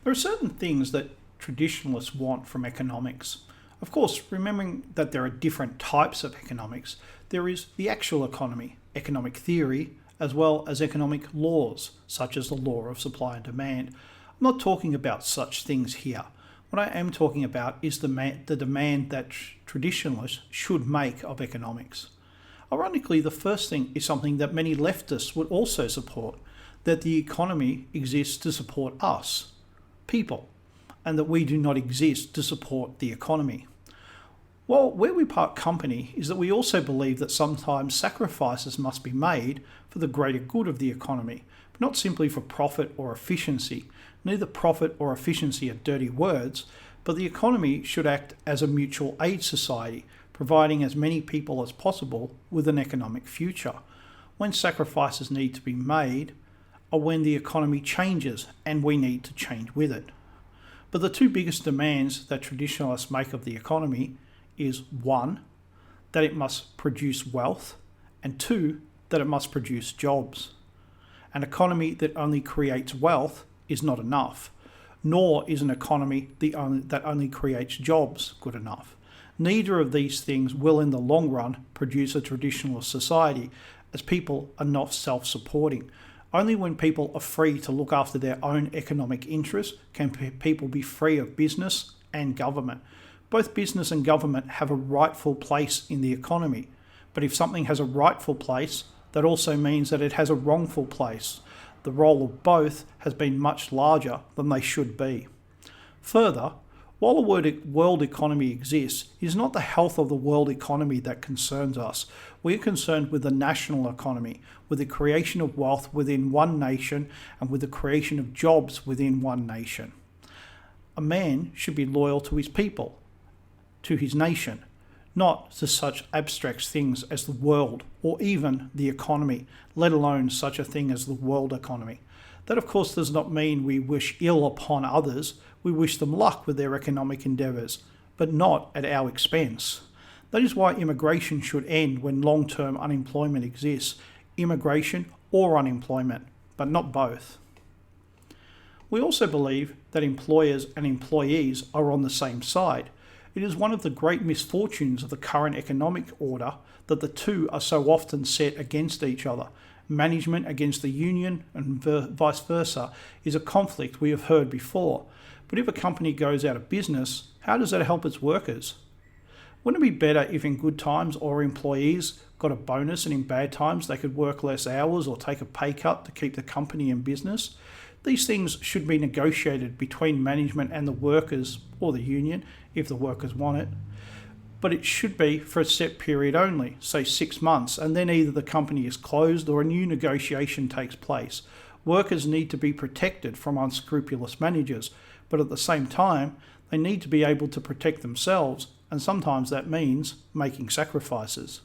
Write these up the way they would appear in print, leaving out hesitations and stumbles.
There are certain things that traditionalists want from economics. Of course, remembering that there are different types of economics, there is the actual economy, economic theory, as well as economic laws, such as the law of supply and demand. I'm not talking about such things here. What I am talking about is the demand that traditionalists should make of economics. Ironically, the first thing is something that many leftists would also support, that the economy exists to support us, people, and that we do not exist to support the economy. Well, where we part company is that we also believe that sometimes sacrifices must be made for the greater good of the economy, but not simply for profit or efficiency. Neither profit or efficiency are dirty words, but the economy should act as a mutual aid society, providing as many people as possible with an economic future. When sacrifices need to be made are when the economy changes and we need to change with it. But the two biggest demands that traditionalists make of the economy is 1, that it must produce wealth, and 2, that it must produce jobs. An economy that only creates wealth is not enough, nor is an economy that only creates jobs good enough. Neither of these things will in the long run produce a traditionalist society, as people are not self-supporting. Only when people are free to look after their own economic interests can people be free of business and government. Both business and government have a rightful place in the economy, but if something has a rightful place, that also means that it has a wrongful place. The role of both has been much larger than they should be. Further, while the world economy exists, it is not the health of the world economy that concerns us. We are concerned with the national economy, with the creation of wealth within one nation and with the creation of jobs within one nation. A man should be loyal to his people, to his nation, not to such abstract things as the world or even the economy, let alone such a thing as the world economy. That, of course, does not mean we wish ill upon others. We wish them luck with their economic endeavours, but not at our expense. That is why immigration should end when long-term unemployment exists. Immigration or unemployment, but not both. We also believe that employers and employees are on the same side. It is one of the great misfortunes of the current economic order that the two are so often set against each other. Management against the union and vice versa is a conflict we have heard before. But if a company goes out of business, how does that help its workers? Wouldn't it be better if in good times all employees got a bonus and in bad times they could work less hours or take a pay cut to keep the company in business? These things should be negotiated between management and the workers or the union if the workers want it. But it should be for a set period only, say 6 months, and then either the company is closed or a new negotiation takes place. Workers need to be protected from unscrupulous managers, but at the same time, they need to be able to protect themselves, and sometimes that means making sacrifices.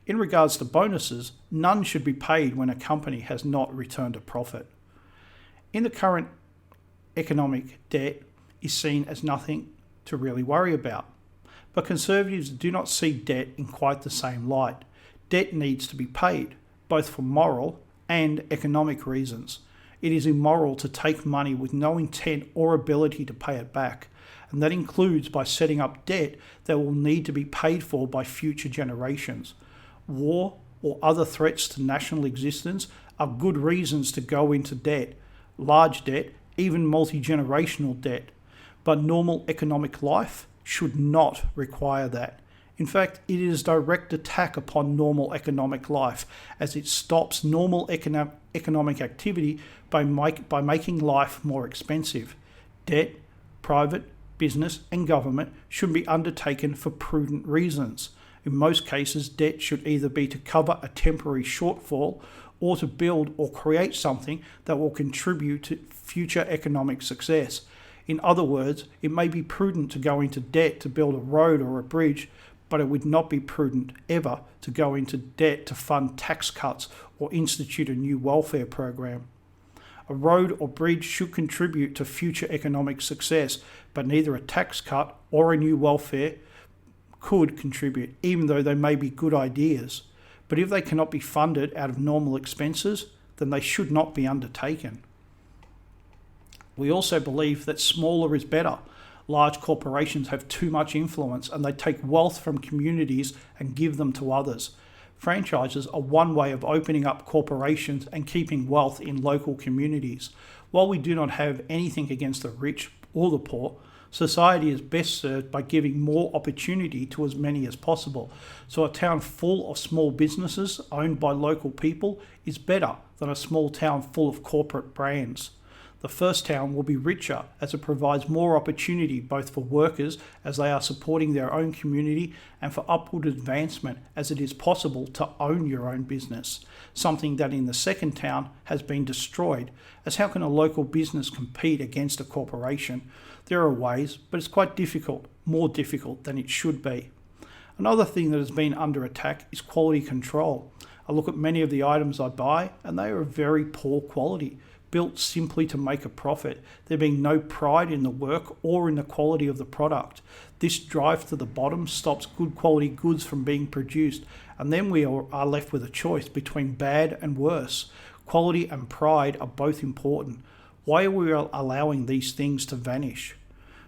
In regards to bonuses, none should be paid when a company has not returned a profit. In the current economic, debt is seen as nothing to really worry about. But conservatives do not see debt in quite the same light. Debt needs to be paid, both for moral and economic reasons. It is immoral to take money with no intent or ability to pay it back, and that includes by setting up debt that will need to be paid for by future generations. War or other threats to national existence are good reasons to go into debt, large debt, even multi-generational debt. But normal economic life should not require that. In fact, it is a direct attack upon normal economic life, as it stops normal economic activity by making life more expensive. Debt, private, business and government should be undertaken for prudent reasons. In most cases, debt should either be to cover a temporary shortfall or to build or create something that will contribute to future economic success. In other words, it may be prudent to go into debt to build a road or a bridge, but it would not be prudent ever to go into debt to fund tax cuts or institute a new welfare program. A road or bridge should contribute to future economic success, but neither a tax cut or a new welfare could contribute, even though they may be good ideas. But if they cannot be funded out of normal expenses, then they should not be undertaken. We also believe that smaller is better. Large corporations have too much influence and they take wealth from communities and give them to others. Franchises are one way of opening up corporations and keeping wealth in local communities. While we do not have anything against the rich or the poor, society is best served by giving more opportunity to as many as possible. So a town full of small businesses owned by local people is better than a small town full of corporate brands. The first town will be richer as it provides more opportunity both for workers as they are supporting their own community and for upward advancement as it is possible to own your own business, something that in the second town has been destroyed, as how can a local business compete against a corporation? There are ways, but it's quite difficult, more difficult than it should be. Another thing that has been under attack is quality control. I look at many of the items I buy and they are of very poor quality, built simply to make a profit, there being no pride in the work or in the quality of the product. This drive to the bottom stops good quality goods from being produced, and then we are left with a choice between bad and worse. Quality and pride are both important. Why are we allowing these things to vanish?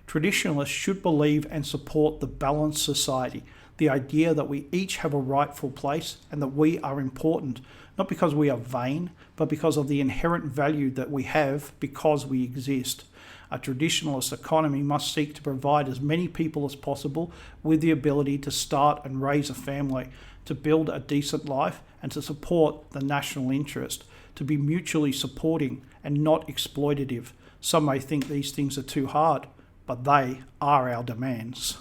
Traditionalists should believe and support the balanced society, the idea that we each have a rightful place and that we are important, not because we are vain, but because of the inherent value that we have because we exist. A traditionalist economy must seek to provide as many people as possible with the ability to start and raise a family, to build a decent life, and to support the national interest, to be mutually supporting and not exploitative. Some may think these things are too hard, but they are our demands.